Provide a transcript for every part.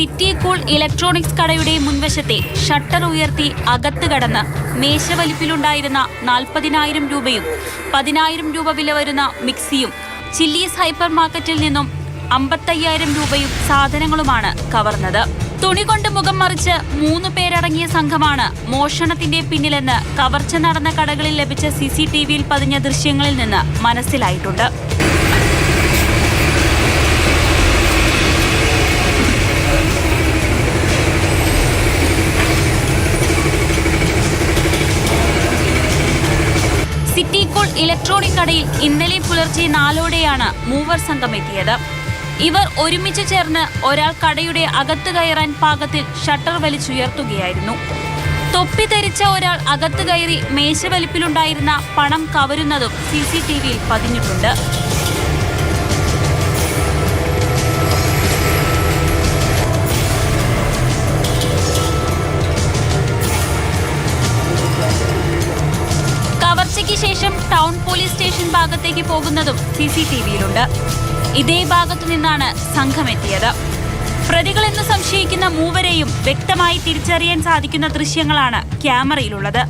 City cool electronics കടയുടെ മുൻവശത്തെ shutter ഉയർത്തി അകത്ത് കടന്ന് മേശവലിപ്പിലുണ്ടായിരുന്ന 40,000 രൂപയും 10,000 രൂപ വില വരുന്ന മിക്സിയും ചില്ലീസ് ഹൈപ്പർ മാർക്കറ്റിൽ നിന്നും 55,000 രൂപയും സാധനങ്ങളുമാണ് കവർന്നത്. തുണി കൊണ്ട് മുഖം മറിച്ച് 3 പേരടങ്ങിയ സംഘമാണ് മോഷണത്തിന്റെ പിന്നിലെന്ന് കവർച്ച നടന്ന കടകളിൽ ലഭിച്ച CCTVയിൽ പതിഞ്ഞ ദൃശ്യങ്ങളിൽ നിന്ന് മനസ്സിലായിട്ടുണ്ട്. സിറ്റി കൂൾ ഇലക്ട്രോണിക് കടയിൽ ഇന്നലെ പുലർച്ചെ 4ഓടെയാണ് മൂവർ സംഘം എത്തിയത്. ഇവർ ഒരുമിച്ച് ചേർന്ന് ഒരാൾ കടയുടെ അകത്ത് കയറാൻ പാകത്തിൽ ഷട്ടർ വലിച്ചുയർത്തുകയായിരുന്നു. തൊപ്പി ധരിച്ച ഒരാൾ അകത്ത് കയറി മേശവലിപ്പിലുണ്ടായിരുന്ന പണം കവരുന്നതും CCTVയിൽ പതിഞ്ഞിട്ടുണ്ട്. കവർച്ചയ്ക്ക് ശേഷം ടൗൺ പോലീസ് സ്റ്റേഷൻ ഭാഗത്തേക്ക് പോകുന്നതും CCTVയിലുണ്ട്. ഇതേ ഭാഗത്തു നിന്നാണ് സംഘം എത്തിയത്. പ്രതികളെന്ന് സംശയിക്കുന്ന മൂവരെയും വ്യക്തമായി തിരിച്ചറിയാൻ സാധിക്കുന്ന ദൃശ്യങ്ങളാണ് ക്യാമറയിലുള്ളത്.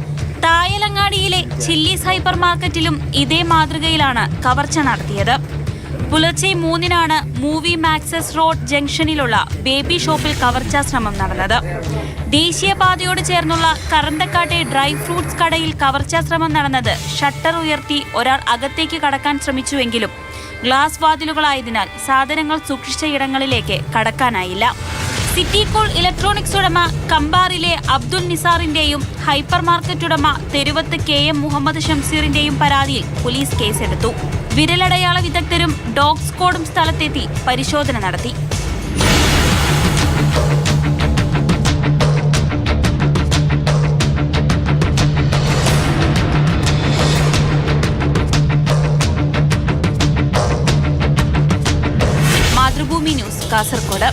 തായലങ്ങാടിയിലെ ചില്ലീസ് ഹൈപ്പർ മാർക്കറ്റിലും ഇതേ മാതൃകയിലാണ് കവർച്ച നടത്തിയത്. പുലർച്ചെ 3-നാണ് മൂവി മാക്സസ് റോഡ് ജംഗ്ഷനിലുള്ള ബേബി ഷോപ്പിൽ കവർച്ചാ ശ്രമം നടന്നത്. ദേശീയപാതയോട് ചേർന്നുള്ള കറന്തക്കാട്ടെ ഡ്രൈ ഫ്രൂട്ട്സ് കടയിൽ കവർച്ചാ ശ്രമം നടന്നത് ഷട്ടർ ഉയർത്തി ഒരാൾ അകത്തേക്ക് കടക്കാൻ ശ്രമിച്ചുവെങ്കിലും ഗ്ലാസ് വാതിലുകളായതിനാൽ സാധനങ്ങൾ സൂക്ഷിച്ച ഇടങ്ങളിലേക്ക് കടക്കാനായില്ല. സിറ്റി കൂൾ ഇലക്ട്രോണിക്സ് ഉടമ കമ്പാറിലെ അബ്ദുൽ നിസാറിന്റെയും ഹൈപ്പർ മാർക്കറ്റ് ഉടമ തെരുവത്ത് KM മുഹമ്മദ് ഷംസീറിന്റെയും പരാതിയിൽ പോലീസ് കേസെടുത്തു. വിരലടയാള വിദഗ്ധരും ഡോഗ് സ്ക്വാഡും സ്ഥലത്തെത്തി പരിശോധന നടത്തി. മാതൃഭൂമി ന്യൂസ്, കാസർഗോഡ്.